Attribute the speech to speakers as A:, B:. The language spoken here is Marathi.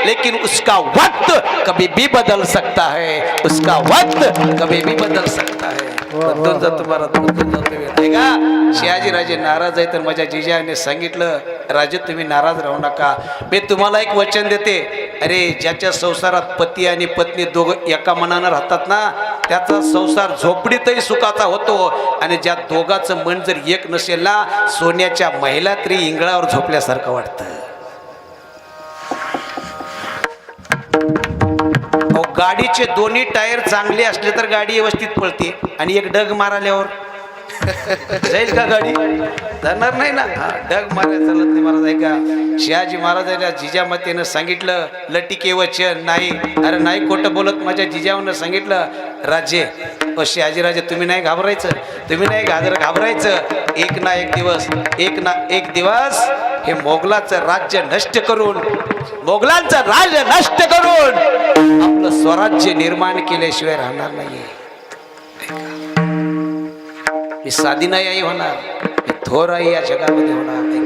A: लेकिन उसका वक्त कभी भी बदल सकता है, उसका वक्त कभी भी बदल सकता है. बदलून जातो महाराज, बदलून जातो वेळ आहे का. शहाजी राजे नाराज आहे तर माझ्या जिजाने सांगितलं, राजे तुम्ही नाराज राहू नका, मी तुम्हाला एक वचन देते. अरे ज्याच्या संसारात पती आणि पत्नी दोघं एका मनानं राहतात ना, त्याचा संसार झोपडीतही सुखाचा होतो. आणि ज्या दोघांचं मन जर एक नसेल ना, सोन्याच्या महिला तरी इंगळावर झोपल्यासारखं वाटतं. गाडीचे दोन्ही टायर चांगले असले तर गाडी व्यवस्थित पळते, आणि एक डग मारल्यावर जाईल का गाडी? जाणार नाही ना. डग मारायला चालत नाही महाराज आहे का. शहाजी महाराजांना जिजामातेनं सांगितलं लटिके वचन नाही. अरे नाही खोटं बोलत, माझ्या जिजावनं सांगितलं राजे ओ शहाजी राजे तुम्ही नाही घाबरायचं, तुम्ही नाही घाबरायचं. एक ना एक दिवस हे मोगलाचं राज्य नष्ट करून, मोगलांचं राज्य नष्ट करून आपलं स्वराज्य निर्माण केल्याशिवाय राहणार नाहीये. मी साधी नाही आई होणार, मी थोर आई या जगामध्ये होणार.